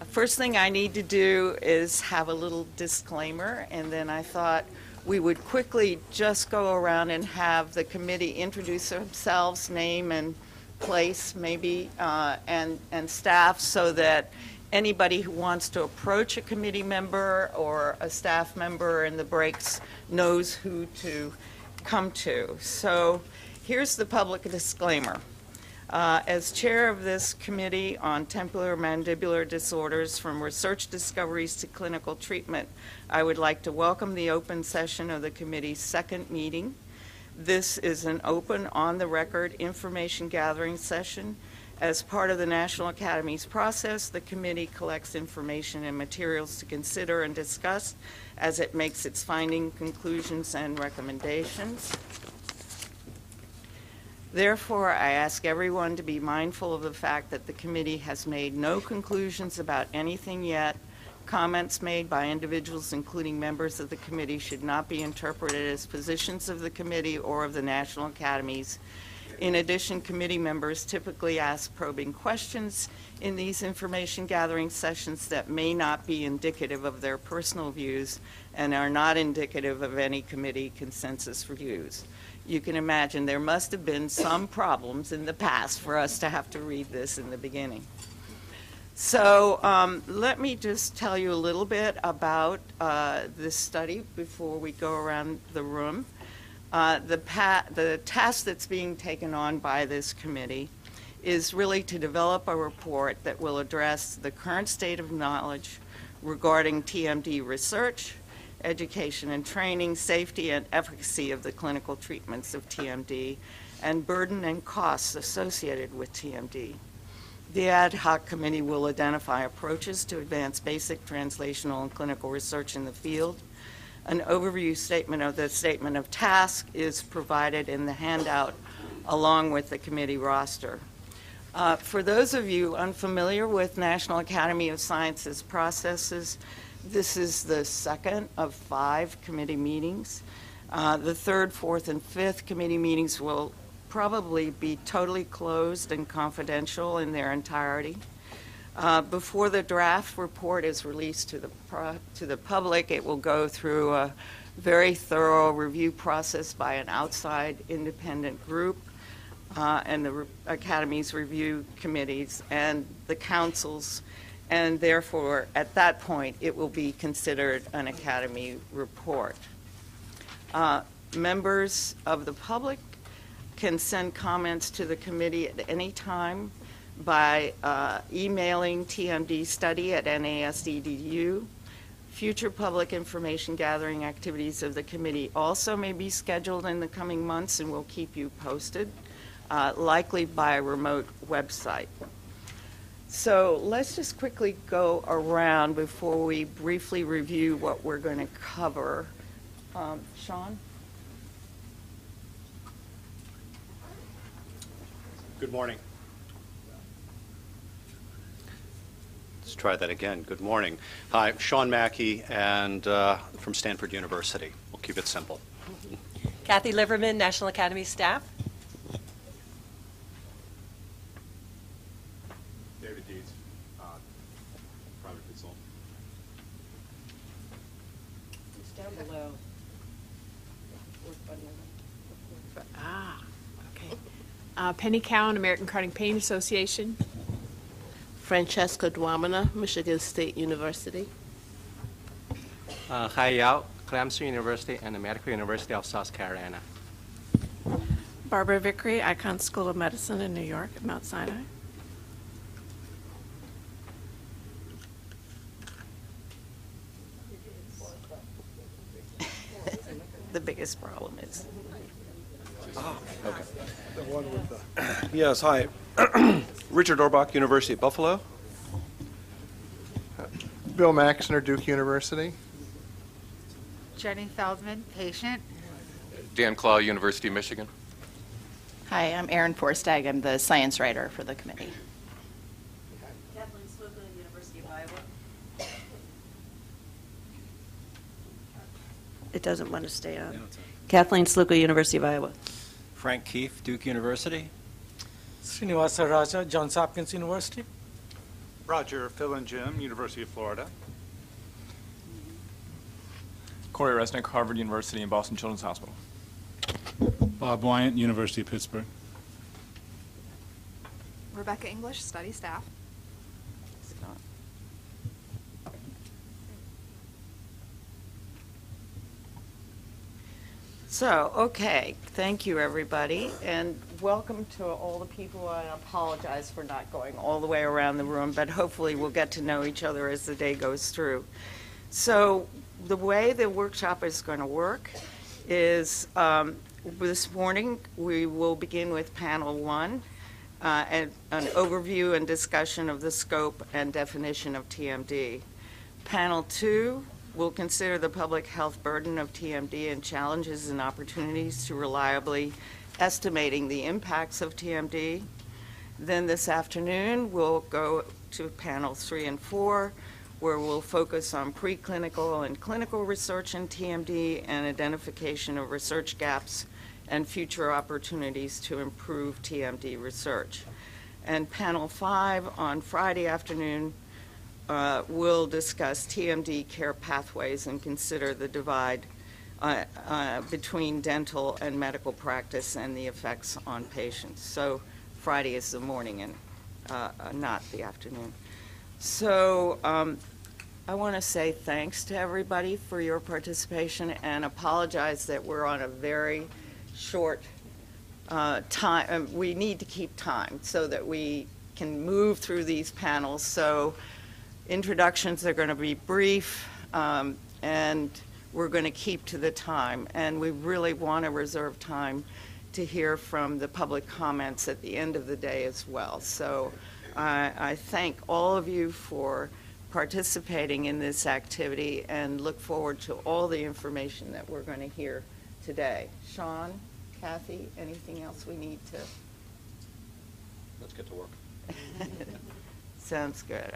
First thing I need to do is have a little disclaimer, and then I thought we would quickly just go around and have the committee introduce themselves, name and place maybe, and staff, so that anybody who wants to approach a committee member or a staff member in the breaks knows who to come to. So here's the public disclaimer. As chair of this committee on temporomandibular disorders, from research discoveries to clinical treatment, I would like to welcome the open session of the committee's second meeting. This is an open, on-the-record information gathering session. As part of the National Academies process, the committee collects information and materials to consider and discuss as it makes its findings, conclusions, and recommendations. Therefore, I ask everyone to be mindful of the fact that the committee has made no conclusions about anything yet. Comments made by individuals, including members of the committee, should not be interpreted as positions of the committee or of the National Academies. In addition, committee members typically ask probing questions in these information gathering sessions that may not be indicative of their personal views and are not indicative of any committee consensus views. You can imagine there must have been some problems in the past for us to have to read this in the beginning. So let me just tell you a little bit about this study before we go around the room. The task that's being taken on by this committee is really to develop a report that will address the current state of knowledge regarding TMD research, education and training, safety and efficacy of the clinical treatments of TMD, and burden and costs associated with TMD. The ad hoc committee will identify approaches to advance basic translational and clinical research in the field. An overview statement of the statement of task is provided in the handout along with the committee roster. For those of you unfamiliar with National Academy of Sciences processes, this is the second of 5 committee meetings. The third, fourth, and fifth committee meetings will probably be totally closed and confidential in their entirety. Before the draft report is released to the public, it will go through a very thorough review process by an outside independent group and the Academy's review committees and the councils, and therefore, at that point, it will be considered an Academy report. Members of the public can send comments to the committee at any time by emailing tmdstudy@nasd.edu. Future public information gathering activities of the committee also may be scheduled in the coming months, and we'll keep you posted, likely by a remote website. So let's just quickly go around before we briefly review what we're going to cover. Sean? Good morning. Let's try that again. Good morning. Hi, I'm Sean Mackey, and from Stanford University. We'll keep it simple. Kathy Liverman, National Academy staff. David Dietz, private consultant. It's down below. Okay. Penny Cowan, American Chronic Pain Association. Francesca Dwamina, Michigan State University. Hi Yao, Clemson University and the Medical University of South Carolina. Barbara Vickery, Icahn School of Medicine in New York at Mount Sinai. The biggest problem is. Oh, okay. The one with the. Yes, hi. Richard Orbach, University at Buffalo. Bill Maxner, Duke University. Jenny Feldman, patient. Dan Claw, University of Michigan. Hi, I'm Erin Forstag. I'm the science writer for the committee. Kathleen Sluka, University of Iowa. It doesn't want to stay on. Kathleen Sluka, University of Iowa. Frank Keefe, Duke University. Srinivasa Raja, Johns Hopkins University. Roger, Phil, and Jim, University of Florida. Corey Resnick, Harvard University and Boston Children's Hospital. Bob Wyant, University of Pittsburgh. Rebecca English, study staff. Scott. So, okay, thank you, everybody, and welcome to all the people. I apologize for not going all the way around the room, but hopefully we'll get to know each other as the day goes through. So, the way the workshop is going to work is this morning we will begin with panel 1, and an overview and discussion of the scope and definition of TMD. Panel 2 will consider the public health burden of TMD and challenges and opportunities to reliably estimating the impacts of TMD. Then this afternoon, we'll go to panels 3 and 4, where we'll focus on preclinical and clinical research in TMD and identification of research gaps and future opportunities to improve TMD research. And panel 5 on Friday afternoon will discuss TMD care pathways and consider the divide between dental and medical practice and the effects on patients. So Friday is the morning and not the afternoon. So I want to say thanks to everybody for your participation and apologize that we're on a very short time. We need to keep time so that we can move through these panels. So introductions are going to be brief, and we're going to keep to the time. And we really want to reserve time to hear from the public comments at the end of the day as well. So I thank all of you for participating in this activity and look forward to all the information that we're going to hear today. Sean, Kathy, anything else we need to? Let's get to work. Sounds good.